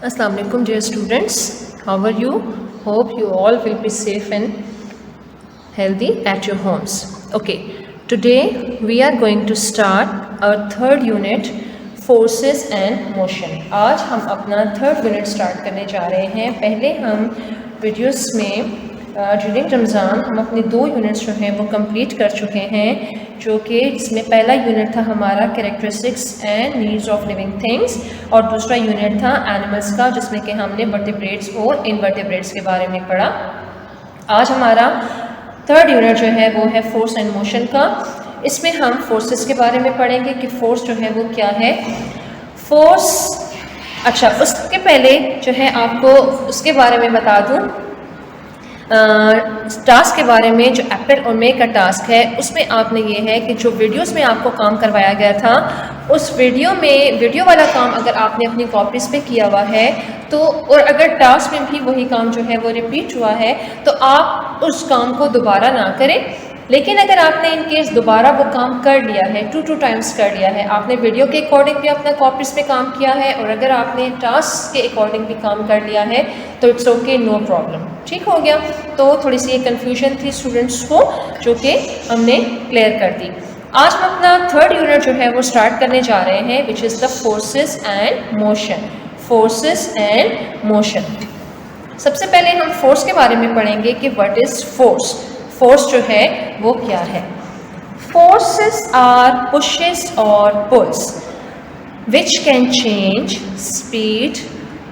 Assalamu alaikum dear students, how are you? Hope you all will be safe and healthy at your homes. Okay, today we are going to start our third unit, forces and motion. आज हम अपना third unit start करने जा रहे हैं। पहले हम videos में ड्यूरिंग रमज़ान हम अपने 2 यूनिट्स जो हैं वो कंप्लीट कर चुके हैं, जो कि जिसमें पहला यूनिट था हमारा characteristics and needs of living things और दूसरा यूनिट था एनिमल्स का, जिसमें कि हमने वर्टिब्रेट्स और इनवर्टिब्रेट्स के बारे में पढ़ा। आज हमारा थर्ड यूनिट जो है वो है फोर्स एंड मोशन का। इसमें हम फोर्सेस के बारे में पढ़ेंगे कि फोर्स जो है वो क्या है। फोर्स, अच्छा उसके पहले जो है आपको उसके बारे में बता दूं, टास्क के बारे में। जो एप्पल और मे का टास्क है उसमें आपने ये है कि जो वीडियोस में आपको काम करवाया गया था उस वीडियो वाला काम अगर आपने अपनी कॉपीज़ पे किया हुआ है तो, और अगर टास्क में भी वही काम जो है वो रिपीट हुआ है तो आप उस काम को दोबारा ना करें। लेकिन अगर आपने इन केस दोबारा वो काम कर लिया है, 2 टाइम्स कर लिया है, आपने वीडियो के अकॉर्डिंग भी अपना कॉपीज़ पे काम किया है और अगर आपने टास्क के अकॉर्डिंग भी काम कर लिया है तो इट्स ओके, नो प्रॉब्लम, ठीक हो गया। तो थोड़ी सी ये कन्फ्यूजन थी स्टूडेंट्स को, जो कि हमने क्लियर कर दी। आज हम अपना थर्ड यूनिट जो है वो स्टार्ट करने जा रहे हैं, विच is the forces and motion. Forces and motion. सबसे पहले हम फोर्स के बारे में पढ़ेंगे कि व्हाट इज़ फोर्स। फोर्स जो है वो क्या है। फोर्सेस आर पुशेस और pulls which can change speed,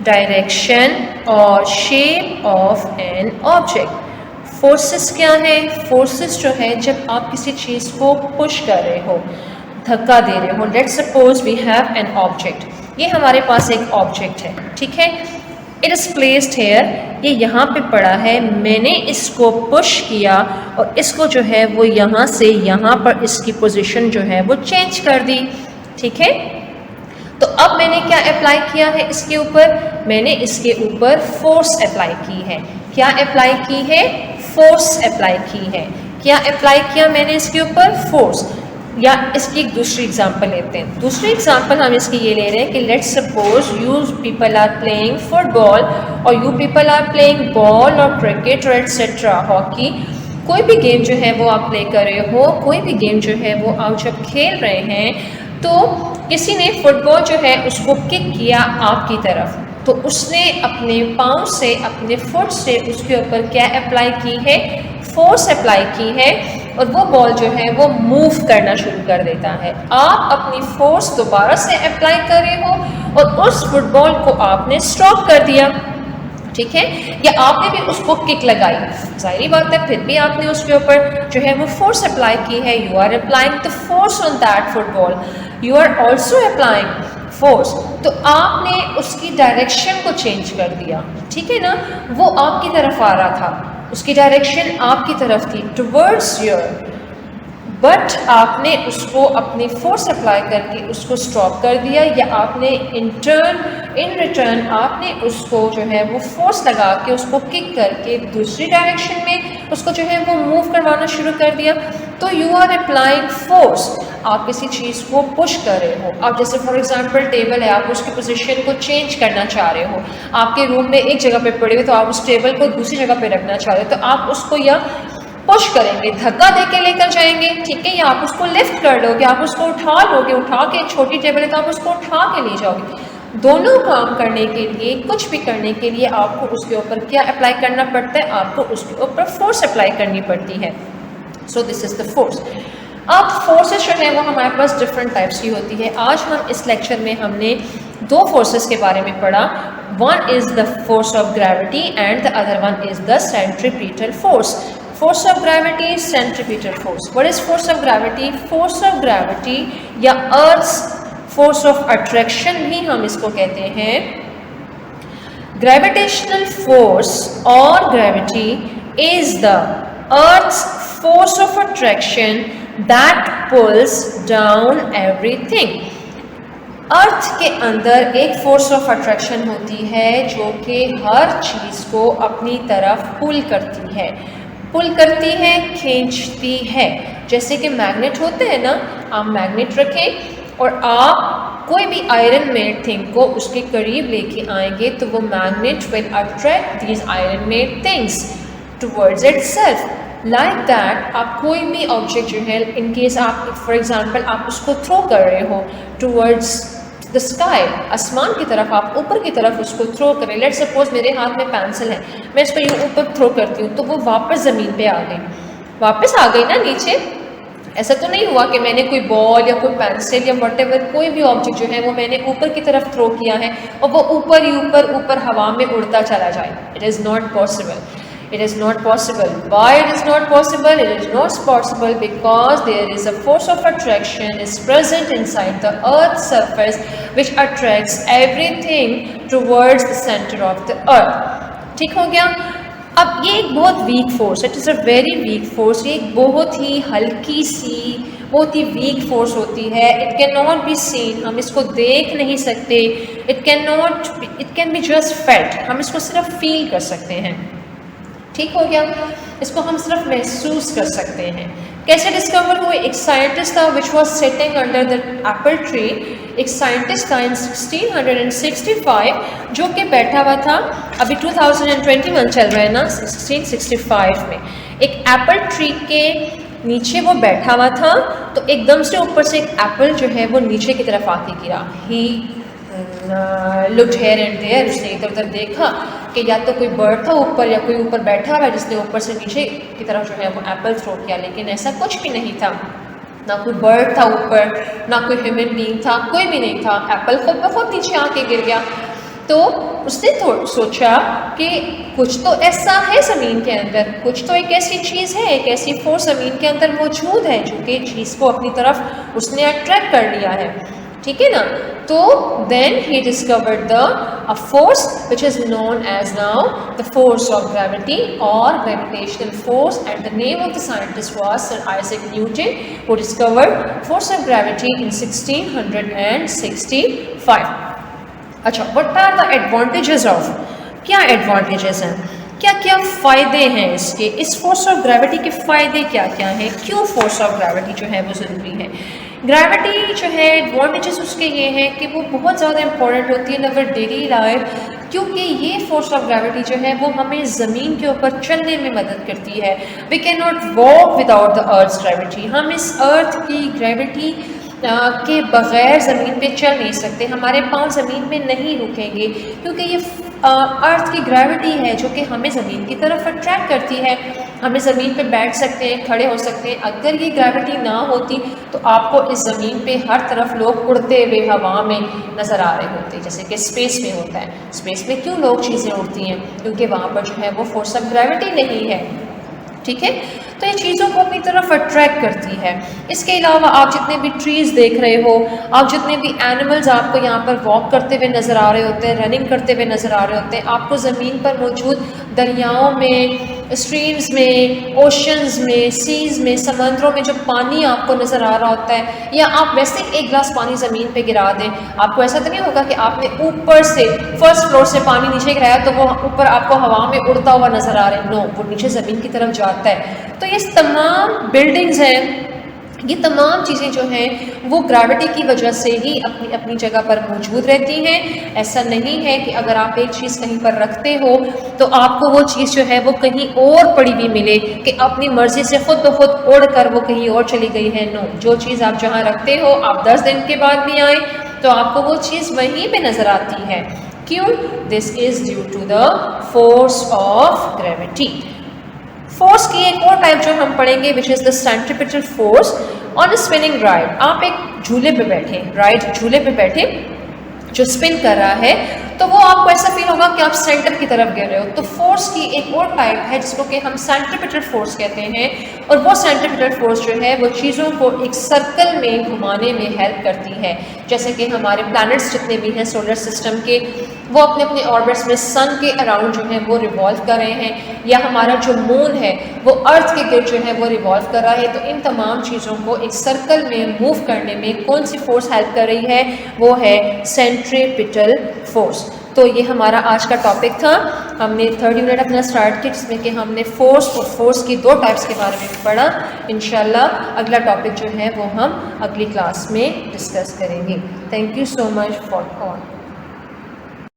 direction और shape of an object. Forces क्या है? फोर्सेस जो है जब आप किसी चीज़ को पुश कर रहे हो, धक्का दे रहे हो। Let's suppose we have an object, ये हमारे पास एक ऑब्जेक्ट है, ठीक है। इट इज़ प्लेस्ड हेयर, ये यहाँ पे पड़ा है, मैंने इसको पुश किया और इसको जो है वो यहाँ से यहाँ पर इसकी पोजीशन जो है वो चेंज कर दी, ठीक है। तो अब मैंने क्या अप्लाई किया है इसके ऊपर? मैंने इसके ऊपर फोर्स अप्लाई की है। क्या अप्लाई की है? फोर्स अप्लाई की है। क्या अप्लाई किया मैंने इसके ऊपर? फोर्स। या इसकी एक दूसरी एग्जांपल लेते हैं। दूसरी एग्जांपल हम इसकी ये ले रहे हैं कि let's suppose you people are playing football और you people are playing ball और क्रिकेट और एटसेट्रा, हॉकी, कोई भी गेम जो है वो आप प्ले कर रहे हो, कोई भी गेम जो है वो आप जब खेल रहे हैं तो किसी ने फुटबॉल जो है उसको किक किया आपकी तरफ, तो उसने अपने पाँव से, अपने फुट से उसके ऊपर क्या अप्लाई की है? फोर्स अप्लाई की है और वो बॉल जो है वो मूव करना शुरू कर देता है। आप अपनी फोर्स दोबारा से अप्लाई कर रहे हो और उस फुटबॉल को आपने स्टॉप कर दिया, ठीक है। या आपने भी उसको किक लगाई, जाहिर बात है फिर भी आपने उसके ऊपर जो है वो फोर्स अप्लाई की है। You are applying the force on that football, you are also applying force. तो आपने उसकी डायरेक्शन को चेंज कर दिया, ठीक है ना। वो आपकी तरफ आ रहा था, उसकी डायरेक्शन आपकी तरफ थी, टुवर्ड्स योर, बट आपने उसको अपनी फोर्स अप्लाई करके उसको स्टॉप कर दिया, या आपने इन रिटर्न आपने उसको जो है वो फोर्स लगा के उसको किक करके दूसरी डायरेक्शन में उसको जो है वो मूव करवाना शुरू कर दिया। तो यू आर अप्लाइंग फोर्स। आप किसी चीज़ को पुश कर रहे हो। आप जैसे फॉर एग्जांपल टेबल है, आप उसकी पोजीशन को चेंज करना चाह रहे हो, आपके रूम में एक जगह पे पड़े हुए तो आप उस टेबल को दूसरी जगह पे रखना चाह रहे हो, तो आप उसको या पुश करेंगे, धक्का दे के लेकर जाएंगे, ठीक है, या आप उसको लिफ्ट कर लोगे, आप उसको उठा लोगे, उठा के, छोटी टेबल है तो आप उसको उठा के ले जाओगे। दोनों काम करने के लिए, कुछ भी करने के लिए आपको उसके ऊपर क्या अप्लाई करना पड़ता है? आपको उसके ऊपर फोर्स अप्लाई करनी पड़ती है। So this is the force. अब फोर्सेस जो है वो हमारे पास डिफरेंट टाइप्स की होती है। आज हम इस लेक्चर में हमने 2 फोर्सेस के बारे में पढ़ा। One is the force of gravity and the other one is the centripetal force. Force of gravity, centripetal force. What is force of gravity? Force of gravity या अर्थ्स फोर्स ऑफ अट्रैक्शन भी हम इसको कहते हैं। Gravitational force और gravity is the earth's force of attraction that pulls down everything. Earth के अंदर एक फोर्स ऑफ अट्रैक्शन होती है जो कि हर चीज़ को अपनी तरफ पुल करती है, खींचती है। जैसे कि मैग्नेट होते हैं ना, आप मैग्नेट रखें और आप कोई भी आयरन मेड थिंग को उसके करीब लेके आएंगे तो वो magnet will attract these iron made things towards itself. Like that आप कोई भी ऑब्जेक्ट जो है, इन केस आप फॉर एग्जांपल आप उसको थ्रो कर रहे हो टुवर्ड्स द स्काई, आसमान की तरफ, आप ऊपर की तरफ उसको थ्रो करें। लेट्स सपोज मेरे हाथ में पेंसिल है, मैं इसको यूँ ऊपर थ्रो करती हूँ तो वो वापस ज़मीन पे आ गई, वापस आ गई ना नीचे। ऐसा तो नहीं हुआ कि मैंने कोई बॉल या कोई पेंसिल या व्हाटएवर कोई भी ऑब्जेक्ट जो है वो मैंने ऊपर की तरफ थ्रो किया है और वो ऊपर ही ऊपर हवा में उड़ता चला जाए। It is not possible. It is not possible. Why it is not possible? It is not possible because there is a force of attraction is present inside the Earth's surface which attracts everything towards the center of the Earth. ठीक हो गया? अब ये एक बहुत weak force, it is a very weak force, ये एक बहुत ही हल्की सी बहुत ही वीक फोर्स होती है। It can not be seen, हम इसको देख नहीं सकते। It can be just felt, हम इसको सिर्फ फील कर सकते हैं। ठीक हो गया? इसको हम सिर्फ महसूस कर सकते हैं। कैसे डिस्कवर हुए? एक साइंटिस्ट था which was sitting under the Apple tree. एक साइंटिस्ट था इन 1665 जो कि बैठा हुआ था, अभी 2021 चल रहा है ना, 1665 में एक एप्पल ट्री के नीचे वो बैठा हुआ था तो एकदम से ऊपर से एक एप्पल जो है वो नीचे की तरफ आके गिरा। He looked here and there, उसने इधर उधर देखा कि या तो कोई बर्ड था ऊपर या कोई ऊपर बैठा हुआ है जिसने ऊपर से नीचे की तरफ जो है वो एप्पल थ्रो किया, लेकिन ऐसा कुछ भी नहीं था। ना कोई बर्ड था ऊपर, ना कोई ह्यूमन बीइंग था, कोई भी नहीं था। एप्पल खुद ब खुद नीचे आके गिर गया। तो उसने सोचा कि कुछ तो ऐसा है ज़मीन के अंदर, कुछ तो एक ऐसी चीज़ है, एक ऐसी फोर्स ज़मीन के अंदर मौजूद है जो कि चीज़ को अपनी तरफ उसने अट्रैक्ट कर लिया है। ठीक है ना? तो then he discovered the force which is known as now the force of gravity और gravitational force, and the name of the scientist was sir Isaac Newton who discovered force of gravity in 1665। अच्छा, what are the advantages of, क्या advantages हैं, क्या क्या फ़ायदे हैं इसके, इस फोर्स ऑफ ग्रेविटी के फ़ायदे क्या क्या हैं, क्यों फोर्स ऑफ ग्रेविटी जो है वो ज़रूरी है। ग्रेविटी जो है एडवांटेजेस उसके ये हैं कि वो बहुत ज़्यादा इंपॉर्टेंट होती है इन अवर डेली लाइफ, क्योंकि ये फोर्स ऑफ ग्रेविटी जो है वो हमें ज़मीन के ऊपर चलने में मदद करती है। We can not walk without the earth's gravity, हम इस अर्थ की ग्रेविटी के बग़ैर ज़मीन पे चल नहीं सकते, हमारे पाँव ज़मीन में नहीं रुकेंगे, क्योंकि ये अर्थ की ग्रेविटी है जो कि हमें ज़मीन की तरफ अट्रैक्ट करती है। हमें ज़मीन पे बैठ सकते हैं, खड़े हो सकते हैं। अगर ये ग्रेविटी ना होती तो आपको इस ज़मीन पे हर तरफ लोग उड़ते हुए हवा में नज़र आ रहे होते, जैसे कि स्पेस में होता है। स्पेस में क्यों लोग चीज़ें उड़ती हैं? क्योंकि वहाँ पर जो है वो फोर्स ऑफ ग्रेविटी नहीं है। ठीक है, तो ये चीज़ों को अपनी तरफ अट्रैक्ट करती है। इसके अलावा आप जितने भी ट्रीज़ देख रहे हो, आप जितने भी एनिमल्स आपको यहाँ पर वॉक करते हुए नज़र आ रहे होते हैं, रनिंग करते हुए नज़र आ रहे होते हैं, आपको ज़मीन पर मौजूद दरियाओं में, स्ट्रीम्स में, ओशंस में, सीज़ में, समंदरों में जो पानी आपको नज़र आ रहा होता है, या आप वैसे एक गिलास पानी ज़मीन पे गिरा दें, आपको ऐसा तो नहीं होगा कि आपने ऊपर से फर्स्ट फ्लोर से पानी नीचे गिराया तो वो ऊपर आपको हवा में उड़ता हुआ नज़र आ रहा है। नो, वो नीचे ज़मीन की तरफ जाता है। तो ये तमाम बिल्डिंग्स हैं, ये तमाम चीज़ें जो हैं वो ग्रेविटी की वजह से ही अपनी अपनी जगह पर मौजूद रहती हैं। ऐसा नहीं है कि अगर आप एक चीज़ कहीं पर रखते हो तो आपको वो चीज़ जो है वो कहीं और पड़ी हुई मिले कि अपनी मर्ज़ी से खुद ब खुद उड़ कर वो कहीं और चली गई है। नो, जो चीज़ आप जहाँ रखते हो, आप 10 दिन के बाद भी आए तो आपको वो चीज़ वहीं पर नज़र आती है। क्यों? This is due to the force of gravity. Force की एक और टाइप जो हम पढ़ेंगे which is the centripetal force on a spinning ride. आप एक झूले पे बैठे, राइड झूले पे बैठे जो स्पिन कर रहा है, तो वो आपको ऐसा फील होगा कि आप सेंटर की तरफ गिर रहे हो। तो फोर्स की एक और टाइप है जिसको कि हम सेंट्रीपिटल फोर्स कहते हैं, और वो सेंट्रीपिटल फोर्स जो है वो चीज़ों को एक सर्कल में घुमाने में हेल्प करती है। जैसे कि हमारे प्लैनेट्स जितने भी हैं सोलर सिस्टम के, वो अपने अपने ऑर्बिट्स में सन के अराउंड जो है वो रिवॉल्व कर रहे हैं, या हमारा जो मून है वो अर्थ के गिर्द जो है वो रिवॉल्व कर रहा है। तो इन तमाम चीज़ों को एक सर्कल में मूव करने में कौन सी फोर्स हेल्प कर रही है? वो है सेंट्रीपिटल फोर्स। तो ये हमारा आज का टॉपिक था। हमने 3rd यूनिट अपना स्टार्ट किया जिसमें कि हमने फोर्स और फोर्स की 2 टाइप्स के बारे में पढ़ा। इंशाल्लाह अगला टॉपिक जो है वो हम अगली क्लास में डिस्कस करेंगे। Thank you so much for all.